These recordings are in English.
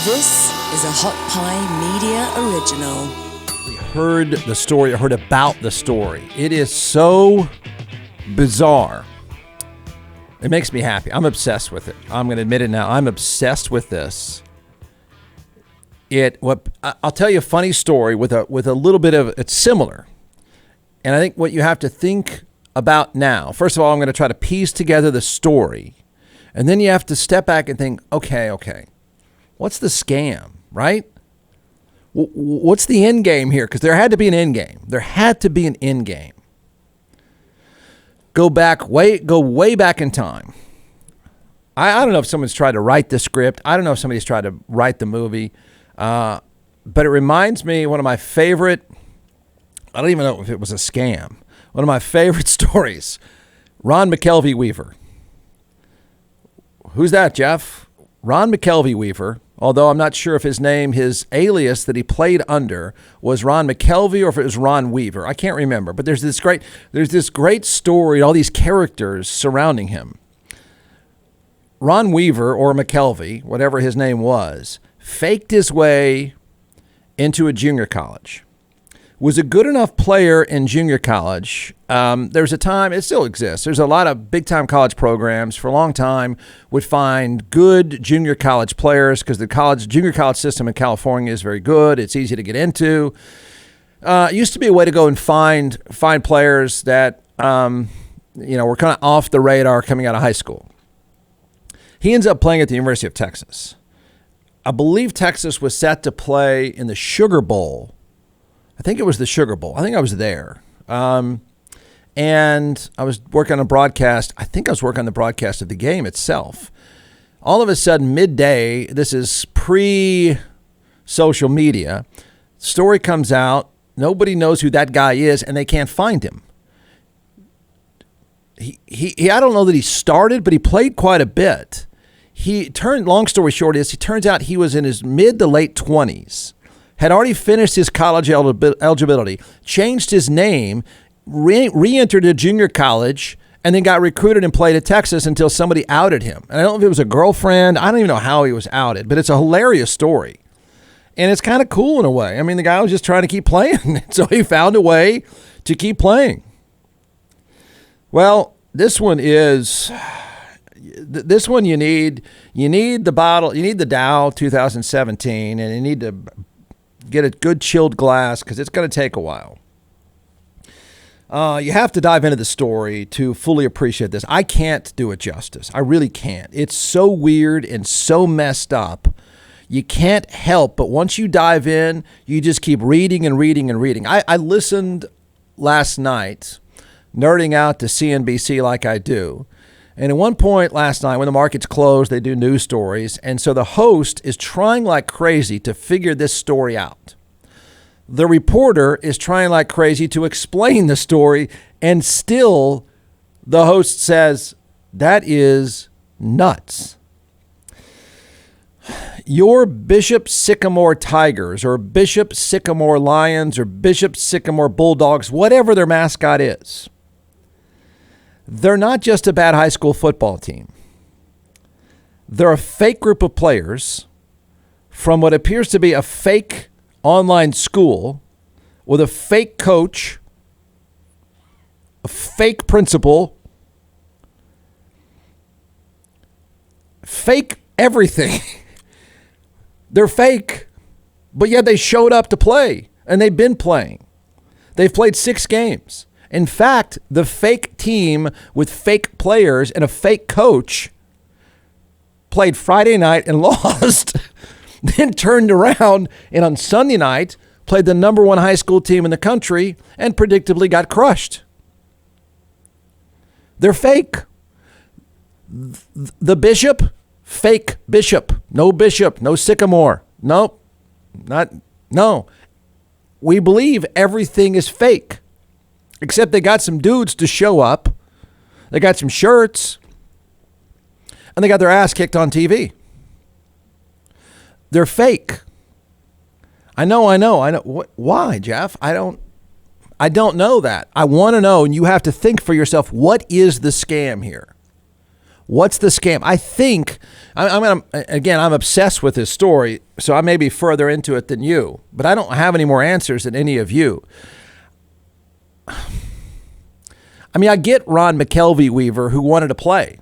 This is a Hot Pie Media original. We heard the story, I heard about the story. It is so bizarre. It makes me happy. I'm obsessed with it. I'm going to admit it now. I'm obsessed with this. I'll tell you a funny story with a little bit of, it's similar. And I think what you have to think about now, first of all, I'm going to try to piece together the story. And then you have to step back and think, okay. What's the scam, right? What's the end game here? Because there had to be an end game. There had to be an end game. Go way back in time. I don't know if someone's tried to write the script. I don't know if somebody's tried to write the movie. But it reminds me one of my favorite, I don't even know if it was a scam. One of my favorite stories, Ron McKelvey Weaver. Who's that, Jeff? Ron McKelvey Weaver. Although I'm not sure if his alias that he played under was Ron McKelvey or if it was Ron Weaver. I can't remember. But there's this great story, all these characters surrounding him. Ron Weaver, or McKelvey, whatever his name was, faked his way into a junior college. Was a good enough player in junior college. There's a time, it still exists. There's a lot of big-time college programs for a long time would find good junior college players because the junior college system in California is very good. It's easy to get into. It used to be a way to go and find players that were kind of off the radar coming out of high school. He ends up playing at the University of Texas. I believe Texas was set to play in the Sugar Bowl. I think it was the Sugar Bowl. I think I was there. And I was working on a broadcast. I think I was working on the broadcast of the game itself. All of a sudden, midday, this is pre-social media, story comes out. Nobody knows who that guy is, and they can't find him. He I don't know that he started, but he played quite a bit. Long story short is, he turns out he was in his mid to late 20s. Had already finished his college eligibility, changed his name, re-entered a junior college, and then got recruited and played at Texas until somebody outed him. And I don't know if it was a girlfriend. I don't even know how he was outed, but it's a hilarious story. And it's kind of cool in a way. I mean, the guy was just trying to keep playing, so he found a way to keep playing. Well, this one you need the bottle, you need the Dow 2017, and you need to get a good chilled glass because it's going to take a while. You have to dive into the story to fully appreciate this. I can't do it justice. I really can't. It's so weird and so messed up. You can't help, but once you dive in, you just keep reading and reading and reading. I listened last night, nerding out to CNBC like I do. And at one point last night, when the markets closed, they do news stories. And so the host is trying like crazy to figure this story out. The reporter is trying like crazy to explain the story. And still, the host says, that is nuts. Your Bishop Sycamore Tigers or Bishop Sycamore Lions or Bishop Sycamore Bulldogs, whatever their mascot is, they're not just a bad high school football team. They're a fake group of players from what appears to be a fake online school with a fake coach, a fake principal, fake everything. They're fake, but yet they showed up to play, and they've been playing. They've played 6 games. In fact, the fake team with fake players and a fake coach played Friday night and lost, then turned around and on Sunday night played the number 1 high school team in the country and predictably got crushed. They're fake. The bishop, fake bishop. No Sycamore. Nope. No. We believe everything is fake. Except they got some dudes to show up. They got some shirts. And they got their ass kicked on TV. They're fake. I know. Why, Jeff? I don't know that. I want to know, and you have to think for yourself, what is the scam here? What's the scam? I think, I'm obsessed with this story, so I may be further into it than you, but I don't have any more answers than any of you. I mean, I get Ron McKelvey Weaver, who wanted to play.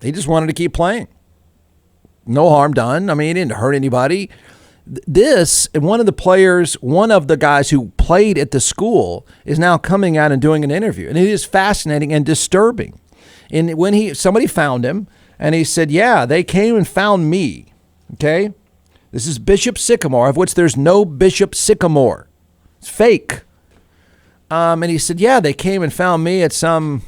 He just wanted to keep playing. No harm done. I mean, he didn't hurt anybody. One of the guys who played at the school is now coming out and doing an interview. And it is fascinating and disturbing. And when somebody found him and he said, yeah, they came and found me. Okay. This is Bishop Sycamore, of which there's no Bishop Sycamore. It's fake. And he said, yeah, they came and found me at some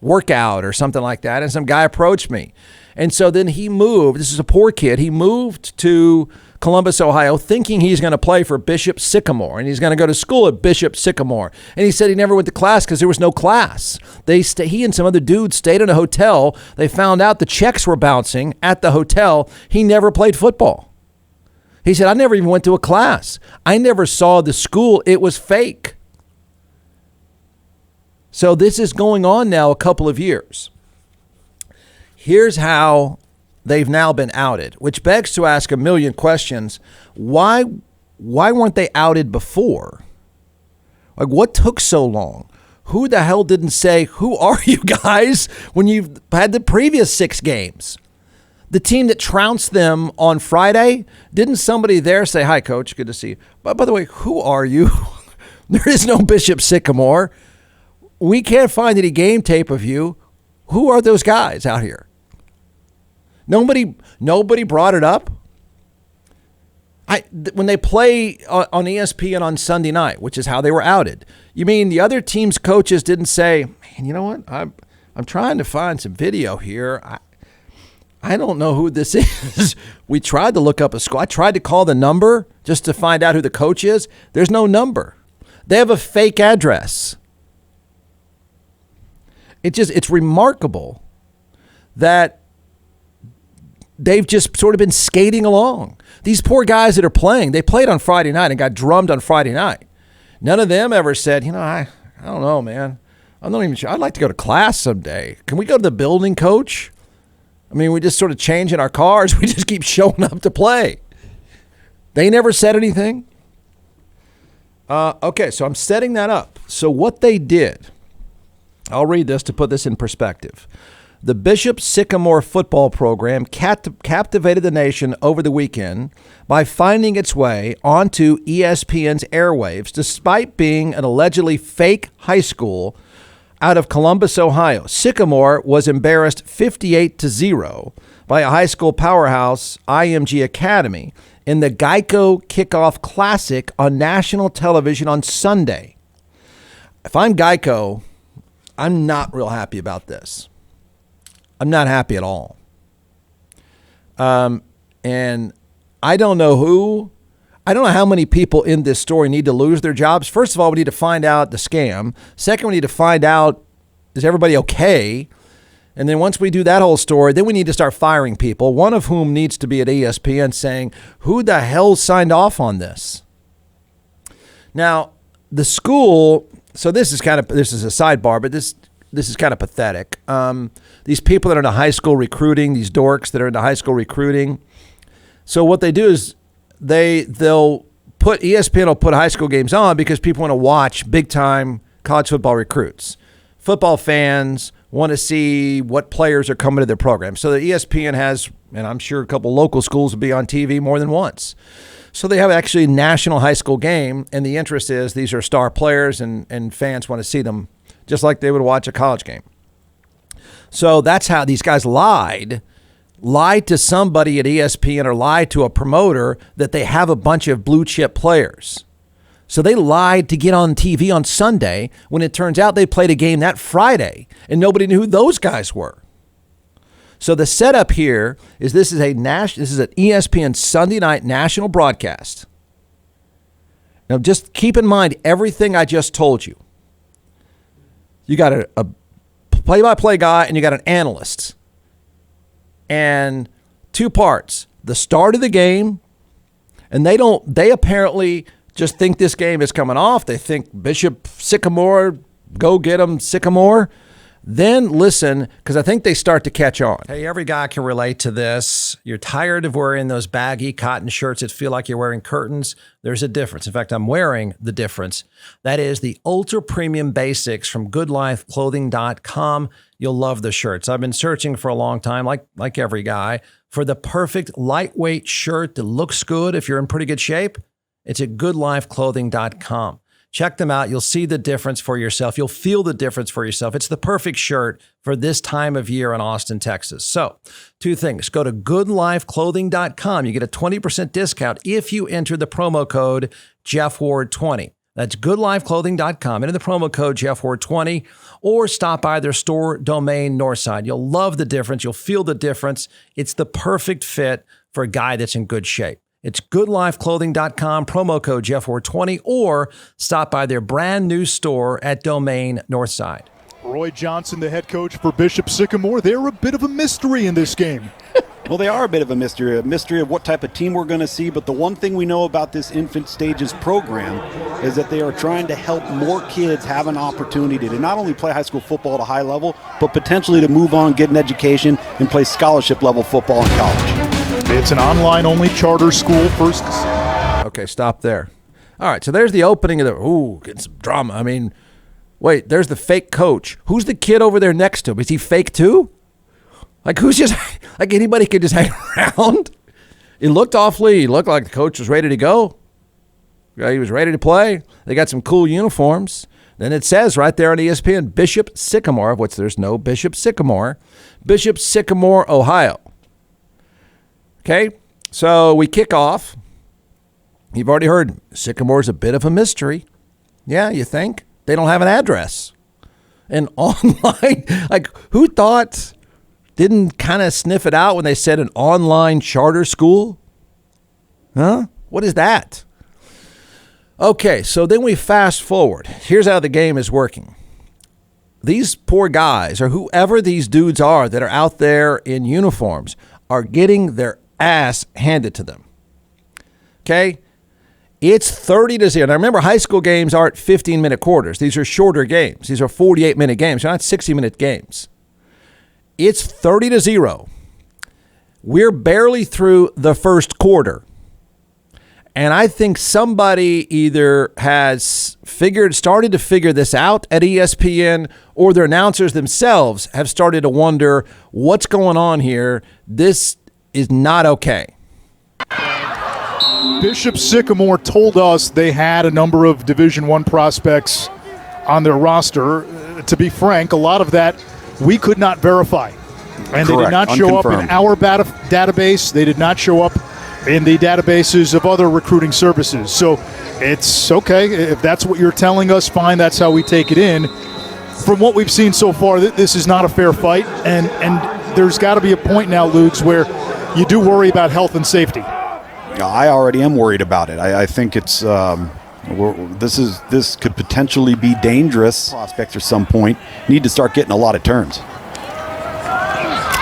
workout or something like that. And some guy approached me. And so then he moved. This is a poor kid. He moved to Columbus, Ohio, thinking he's going to play for Bishop Sycamore and he's going to go to school at Bishop Sycamore. And he said he never went to class because there was no class. He and some other dudes stayed in a hotel. They found out the checks were bouncing at the hotel. He never played football. He said, I never even went to a class. I never saw the school. It was fake. So this is going on now a couple of years. Here's how they've now been outed, which begs to ask a million questions. Why weren't they outed before? Like, what took so long? Who the hell didn't say, who are you guys, when you've had the previous 6 games? The team that trounced them on Friday, didn't somebody there say, hi, coach, good to see you. But by the way, who are you? There is no Bishop Sycamore. We can't find any game tape of you. Who are those guys out here? Nobody brought it up. When they play on ESPN on Sunday night, which is how they were outed. You mean the other team's coaches didn't say, man, you know what? I'm trying to find some video here. I don't know who this is. We tried to look up a school. I tried to call the number just to find out who the coach is. There's no number. They have a fake address. It's remarkable that they've just sort of been skating along. These poor guys that are playing, they played on Friday night and got drummed on Friday night. None of them ever said, I don't know, man. I'm not even sure. I'd like to go to class someday. Can we go to the building, coach? I mean, we just sort of change in our cars. We just keep showing up to play. They never said anything. Okay, so I'm setting that up. So what they did, I'll read this to put this in perspective. The Bishop Sycamore football program captivated the nation over the weekend by finding its way onto ESPN's airwaves, despite being an allegedly fake high school out of Columbus, Ohio. Sycamore was embarrassed 58-0 by a high school powerhouse, IMG Academy, in the Geico Kickoff Classic on national television on Sunday. If I'm Geico, I'm not real happy about this. I'm not happy at all. And I don't know how many people in this story need to lose their jobs. First of all, we need to find out the scam. Second, we need to find out, is everybody okay? And then once we do that whole story, then we need to start firing people, one of whom needs to be at ESPN saying, who the hell signed off on this? Now, the school, so this is a sidebar, but this is kind of pathetic. These people that are into high school recruiting, these dorks that are into high school recruiting. So what they do is ESPN will put high school games on because people want to watch big time college football recruits. Football fans want to see what players are coming to their program. So the ESPN has, and I'm sure a couple local schools will be on TV more than once. So they have actually a national high school game, and the interest is these are star players and fans want to see them just like they would watch a college game. So that's how these guys lied to somebody at ESPN or lied to a promoter that they have a bunch of blue chip players. So they lied to get on TV on Sunday when it turns out they played a game that Friday and nobody knew who those guys were. So the setup here is this is an ESPN Sunday night national broadcast. Now just keep in mind everything I just told you. You got a play-by-play guy and you got an analyst. And 2 parts. The start of the game, and they apparently just think this game is coming off. They think Bishop Sycamore, go get them, Sycamore. Then listen, because I think they start to catch on. Hey, every guy can relate to this. You're tired of wearing those baggy cotton shirts that feel like you're wearing curtains. There's a difference. In fact, I'm wearing the difference. That is the ultra premium basics from goodlifeclothing.com. You'll love the shirts. I've been searching for a long time, like every guy, for the perfect lightweight shirt that looks good if you're in pretty good shape. It's at goodlifeclothing.com. Check them out. You'll see the difference for yourself. You'll feel the difference for yourself. It's the perfect shirt for this time of year in Austin, Texas. So, two things. Go to goodlifeclothing.com. You get a 20% discount if you enter the promo code JeffWard20. That's goodlifeclothing.com. Enter the promo code JeffWard20 or stop by their store domain Northside. You'll love the difference. You'll feel the difference. It's the perfect fit for a guy that's in good shape. It's goodlifeclothing.com, promo code JeffWard20, or stop by their brand new store at Domain Northside. Roy Johnson, the head coach for Bishop Sycamore, they're a bit of a mystery in this game. Well, they are a bit of a mystery of what type of team we're going to see. But the one thing we know about this infant stages program is that they are trying to help more kids have an opportunity to not only play high school football at a high level, but potentially to move on, get an education, and play scholarship level football in college. It's an online-only charter school first. Okay, stop there. All right, so there's the opening of getting some drama. I mean, wait, there's the fake coach. Who's the kid over there next to him? Is he fake too? Like, who's just, like anybody could just hang around? He looked like the coach was ready to go. He was ready to play. They got some cool uniforms. Then it says right there on ESPN, Bishop Sycamore, of which there's no Bishop Sycamore, Ohio. Okay, so we kick off. You've already heard Sycamore's a bit of a mystery. Yeah, you think? They don't have an address. And online, like who thought, didn't kind of sniff it out when they said an online charter school? Huh? What is that? Okay, so then we fast forward. Here's how the game is working. These poor guys, or whoever these dudes are that are out there in uniforms, are getting their ass handed to them. Okay? It's 30-0. Now remember, high school games aren't 15-minute quarters. These are shorter games. These are 48-minute games. They're not 60-minute games. It's 30-0. We're barely through the first quarter. And I think somebody either has started to figure this out at ESPN, or their announcers themselves have started to wonder what's going on here. This is not okay. Bishop Sycamore told us they had a number of Division I prospects on their roster. To be frank, a lot of that we could not verify. And They did not show up in our database. They did not show up in the databases of other recruiting services. So it's okay. If that's what you're telling us, fine. That's how we take it in. From what we've seen so far, this is not a fair fight. And there's got to be a point now, Ludes, where you do worry about health and safety. I already am worried about it. I think it's this could potentially be dangerous. Prospects at some point need to start getting a lot of turns.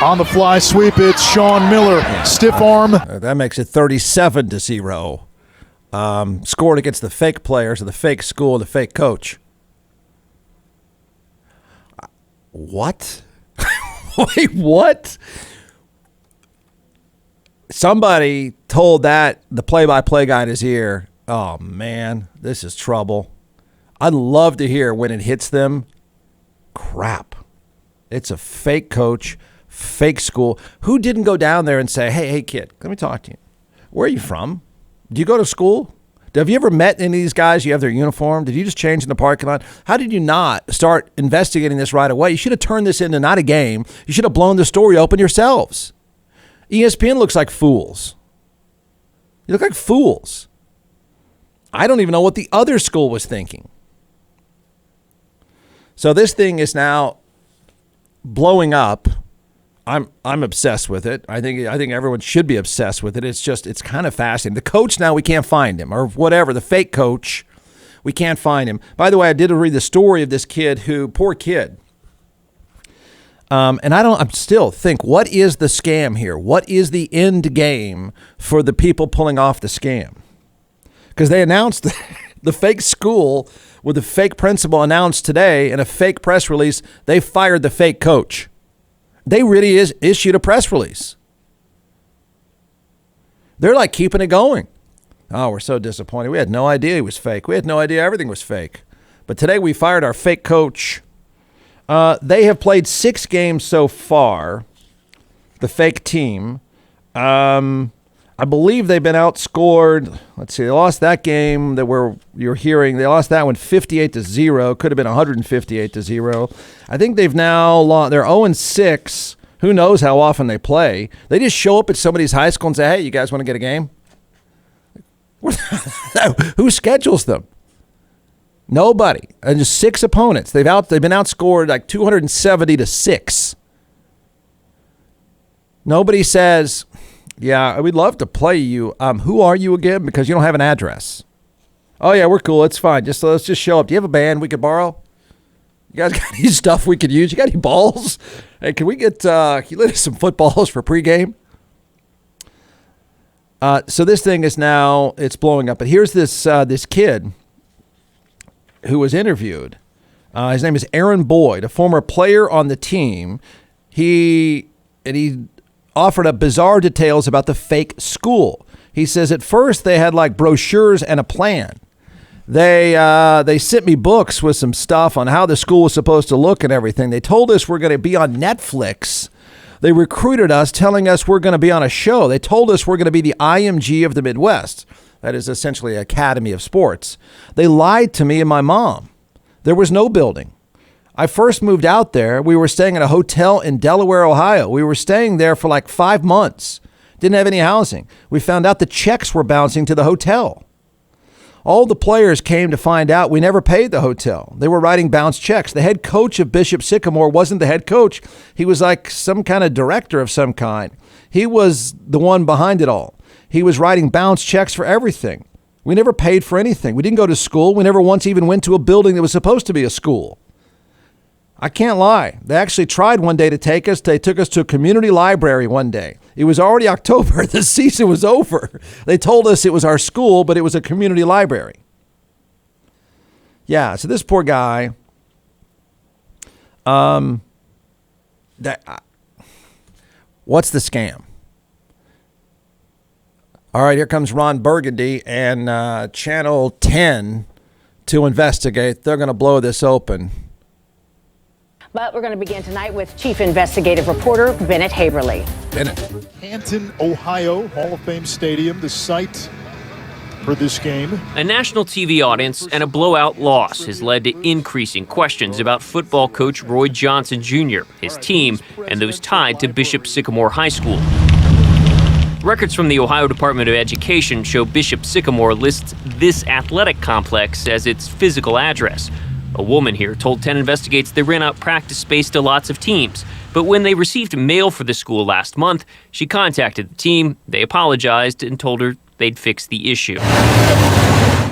On the fly sweep, it's Sean Miller. Stiff arm. That makes it 37-0. Scored against the fake players of the fake school, the fake coach. What? Wait, what? Somebody told the play-by-play guy in his ear, oh, man, this is trouble. I'd love to hear when it hits them. Crap. It's a fake coach, fake school. Who didn't go down there and say, hey, kid, let me talk to you. Where are you from? Do you go to school? Have you ever met any of these guys? You have their uniform? Did you just change in the parking lot? How did you not start investigating this right away? You should have turned this into not a game. You should have blown the story open yourselves. ESPN looks like fools. You look like fools. I don't even know what the other school was thinking. So this thing is now blowing up. I'm obsessed with it. I think everyone should be obsessed with it. It's kind of fascinating. The coach now, we can't find him, or whatever, the fake coach, we can't find him. By the way, I did read the story of this kid poor kid. And I still think, what is the scam here? What is the end game for the people pulling off the scam? Because they announced The fake school with the fake principal announced today in a fake press release they fired the fake coach. They really issued a press release. They're like keeping it going. Oh, we're so disappointed. We had no idea he was fake. We had no idea everything was fake. But today we fired our fake coach. They have played 6 games so far, the fake team. I believe they've been outscored. Let's see. They lost that game that you're hearing. They lost that one 58-0. Could have been 158-0. I think they've now lost. They're 0-6. Who knows how often they play? They just show up at somebody's high school and say, "Hey, you guys want to get a game?" Who schedules them? Nobody. And just 6 opponents. They've been outscored like 270-6. Nobody says, "Yeah, we'd love to play you. Who are you again?" Because you don't have an address. "Oh yeah, we're cool. It's fine. Let's just show up. Do you have a band we could borrow? You guys got any stuff we could use? You got any balls? Hey, can you lend us some footballs for pregame?" So this thing is now, it's blowing up. But here's this kid who was interviewed. His name is Aaron Boyd, a former player on the team. He offered up bizarre details about the fake school. He says at first they had like brochures and a plan. They sent me books with some stuff on how the school was supposed to look and everything. They told us we're going to be on Netflix. They recruited us telling us we're going to be on a show. They told us we're going to be the IMG of the Midwest. That is essentially Academy of Sports. They lied to me and my mom. There was no building. I first moved out there. We were staying at a hotel in Delaware, Ohio. We were staying there for like 5 months. Didn't have any housing. We found out the checks were bouncing to the hotel. All the players came to find out we never paid the hotel. They were writing bounce checks. The head coach of Bishop Sycamore wasn't the head coach. He was like some kind of director of some kind. He was the one behind it all. He was writing bounce checks for everything. We never paid for anything. We didn't go to school. We never once even went to a building that was supposed to be a school. I can't lie. They actually tried one day to take us. They took us to a community library one day. It was already October. The season was over. They told us it was our school, but it was a community library. Yeah, so this poor guy, what's the scam? All right, here comes Ron Burgundy and Channel 10 to investigate. They're going to blow this open. But we're going to begin tonight with Chief Investigative Reporter Bennett Haberly. Bennett. Canton, Ohio, Hall of Fame Stadium, the site for this game. A national TV audience and a blowout loss has led to increasing questions about football coach Roy Johnson Jr., his team, and those tied to Bishop Sycamore High School. Records from the Ohio Department of Education show Bishop Sycamore lists this athletic complex as its physical address. A woman here told 10 Investigates they ran out practice space to lots of teams. But when they received mail for the school last month, she contacted the team, they apologized, and told her they'd fix the issue.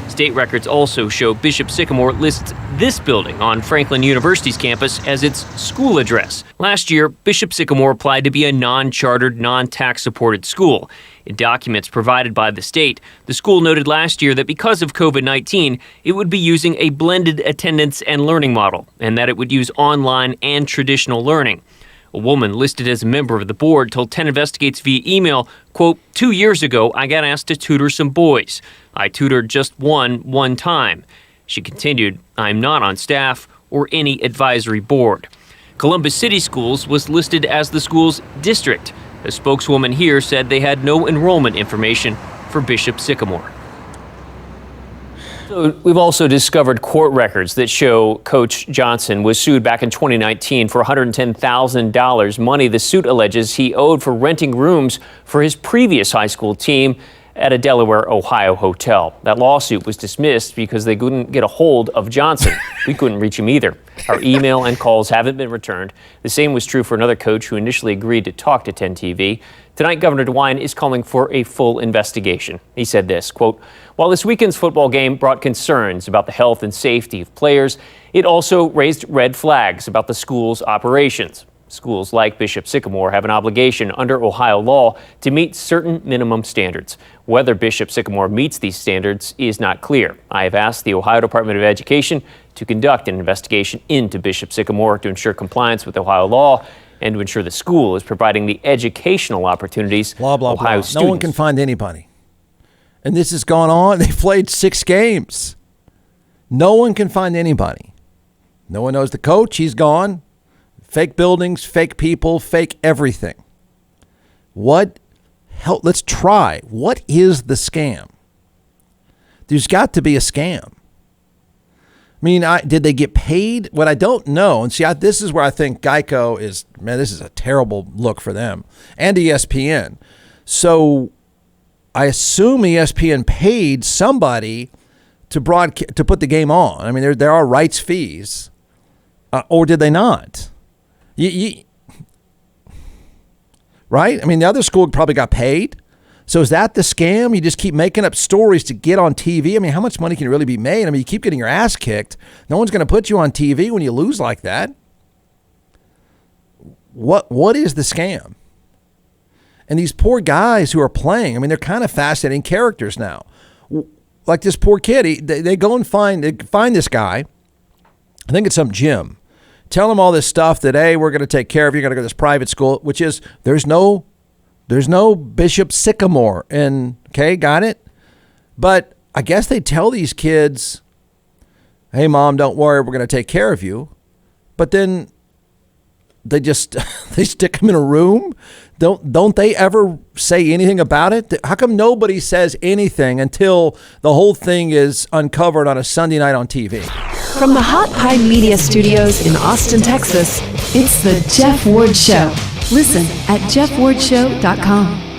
State records also show Bishop Sycamore lists this building on Franklin University's campus as its school address. Last year, Bishop Sycamore applied to be a non-chartered, non-tax-supported school. In documents provided by the state, the school noted last year that because of COVID-19, it would be using a blended attendance and learning model, and that it would use online and traditional learning. A woman listed as a member of the board told 10 Investigates via email, quote, 2 years ago, I got asked to tutor some boys. I tutored just one time. She continued, I'm not on staff or any advisory board. Columbus City Schools was listed as the school's district. A spokeswoman here said they had no enrollment information for Bishop Sycamore. So we've also discovered court records that show Coach Johnson was sued back in 2019 for $110,000, money the suit alleges he owed for renting rooms for his previous high school team at a Delaware, Ohio hotel. That lawsuit was dismissed because they couldn't get a hold of Johnson. We couldn't reach him either. Our email and calls haven't been returned. The same was true for another coach who initially agreed to talk to 10 TV. Tonight, Governor DeWine is calling for a full investigation. He said this, quote, while this weekend's football game brought concerns about the health and safety of players, it also raised red flags about the school's operations. Schools like Bishop Sycamore have an obligation under Ohio law to meet certain minimum standards. Whether Bishop Sycamore meets these standards is not clear. I have asked the Ohio Department of Education to conduct an investigation into Bishop Sycamore to ensure compliance with Ohio law and to ensure the school is providing the educational opportunities Ohio students. No one can find anybody. And this has gone on. They played 6 games. No one can find anybody. No one knows the coach. He's gone. Fake buildings, fake people, fake everything. Let's try. What is the scam? There's got to be a scam. I mean, did they get paid? What I don't know, and see, this is where I think Geico is, man, this is a terrible look for them, and ESPN. So I assume ESPN paid somebody to put the game on. I mean, there are rights fees, or did they not? Right? I mean, the other school probably got paid. So is that the scam? You just keep making up stories to get on TV? I mean, how much money can really be made? I mean, you keep getting your ass kicked. No one's going to put you on TV when you lose like that. What is the scam? And these poor guys who are playing, I mean, they're kind of fascinating characters now. Like this poor kid, they go and find this guy. I think it's some gym. Tell him all this stuff that, hey, we're going to take care of you. You're going to go to this private school, which is there's no Bishop Sycamore. And okay, got it. But I guess they tell these kids, hey, mom, don't worry, we're going to take care of you. But then they just they stick them in a room. Don't they ever say anything about it? How come nobody says anything until the whole thing is uncovered on a Sunday night on TV? From the Hot Pie Media Studios in Austin, Texas, it's the Jeff Ward Show. Listen at jeffwardshow.com.